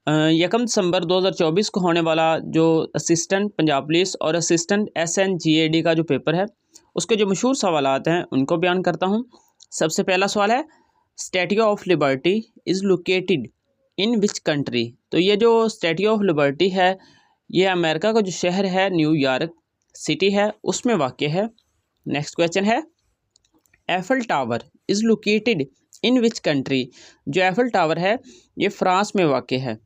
1 दिसंबर 2024 को होने वाला जो असिस्टेंट पंजाब पुलिस और असिस्टेंट SNGAD का जो पेपर है उसके जो मशहूर सवालात हैं उनको बयान करता हूँ। सबसे पहला सवाल है, statute of liberty is located in which country. तो ये जो स्टैट्यू ऑफ लिबर्टी है ये अमेरिका का जो शहर है न्यूयॉर्क सिटी है उसमें वाक़ है। नेक्स्ट क्वेश्चन है, apple tower is located in which country. जो एफल टावर है ये फ्रांस में वाक़ है।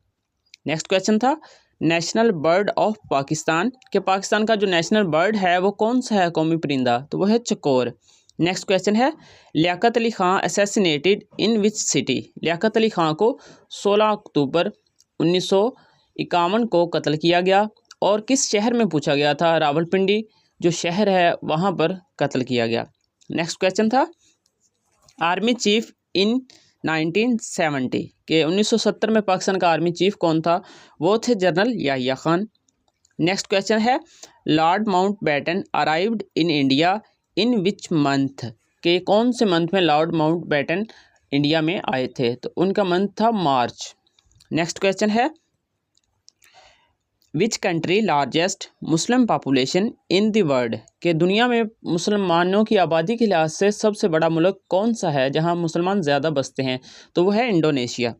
नेक्स्ट क्वेश्चन था, नेशनल बर्ड ऑफ पाकिस्तान के पाकिस्तान का जो नेशनल बर्ड है वो कौन सा है कौमी परिंदा, तो वो है चकोर। नेक्स्ट क्वेश्चन है, Liaquat Ali Khan assassinated in which city. Liaquat Ali Khan को 16 अक्टूबर 1951 को कत्ल किया गया और किस शहर में पूछा गया था, रावलपिंडी जो शहर है वहाँ पर कत्ल किया गया। नेक्स्ट क्वेश्चन था, आर्मी चीफ इन 1970 के 1970 में पाकिस्तान का आर्मी चीफ कौन था, वो थे general Yahya Khan. Next question है, Lord Mountbatten arrived in India in which month के कौन से मंथ में लॉर्ड माउंटबेटन इंडिया में आए थे, तो उनका मंथ था मार्च। नेक्स्ट क्वेश्चन है, which country largest Muslim population in the world के दुनिया में मुसलमानों की आबादी के लिहाज से सबसे बड़ा मुल्क कौन सा है जहां मुसलमान ज़्यादा बसते हैं, तो वो है इंडोनेशिया।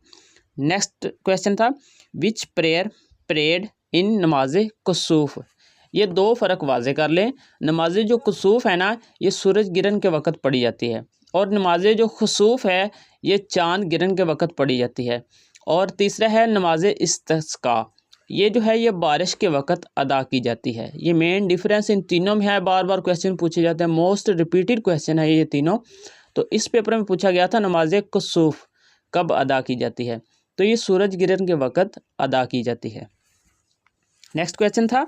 नेक्स्ट क्वेश्चन था, विच प्रेयर प्रेड इन नमाज कुसूफ। ये दो फ़र्क वाजे कर लें, नमाज जो कुसूफ है ना ये सूरज गिरन के वक़्त पढ़ी जाती है और नमाज जो खुसूफ है ये चाँद गिरन के वक़्त पढ़ी जाती है। और तीसरा है नमाज इस्तिस्का, ये जो है ये बारिश के वक़्त अदा की जाती है। ये मेन डिफरेंस इन तीनों में है, बार बार क्वेश्चन पूछे जाते हैं, मोस्ट रिपीटेड क्वेश्चन है ये तीनों। तो इस पेपर में पूछा गया था नमाज कुसूफ कब अदा की जाती है, तो ये सूरज गिरन के वक़्त अदा की जाती है। नेक्स्ट क्वेश्चन था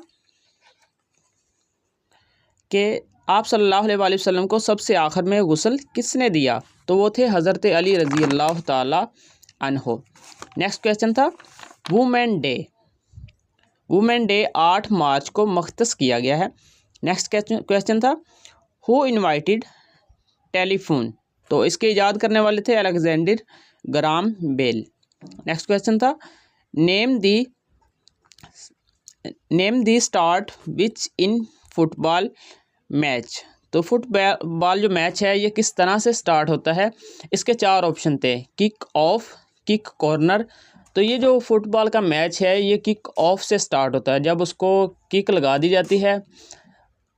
कि आप सल्लल्लाहु अलैहि वसल्लम को सबसे आखिर में गुस्ल किसने दिया, तो वो थे हज़रत अली रज़ी अल्लाह ताला अन्हो। नेक्स्ट क्वेश्चन था, वुमेन डे 8 मार्च को मख्तस किया गया है। नेक्स्ट क्वेश्चन था, हु इनवाइटेड टेलीफोन, तो इसके ईजाद करने वाले थे Alexander Graham Bell. Next question था, name the start which in football match, तो फुटबॉल जो मैच है ये किस तरह से स्टार्ट होता है। इसके 4 ऑप्शन थे, किक ऑफ, किक कॉर्नर। तो ये जो फुटबॉल का मैच है ये किक ऑफ से स्टार्ट होता है, जब उसको किक लगा दी जाती है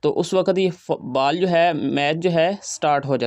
तो उस वक़्त ये बॉल जो है मैच जो है स्टार्ट हो जाता है।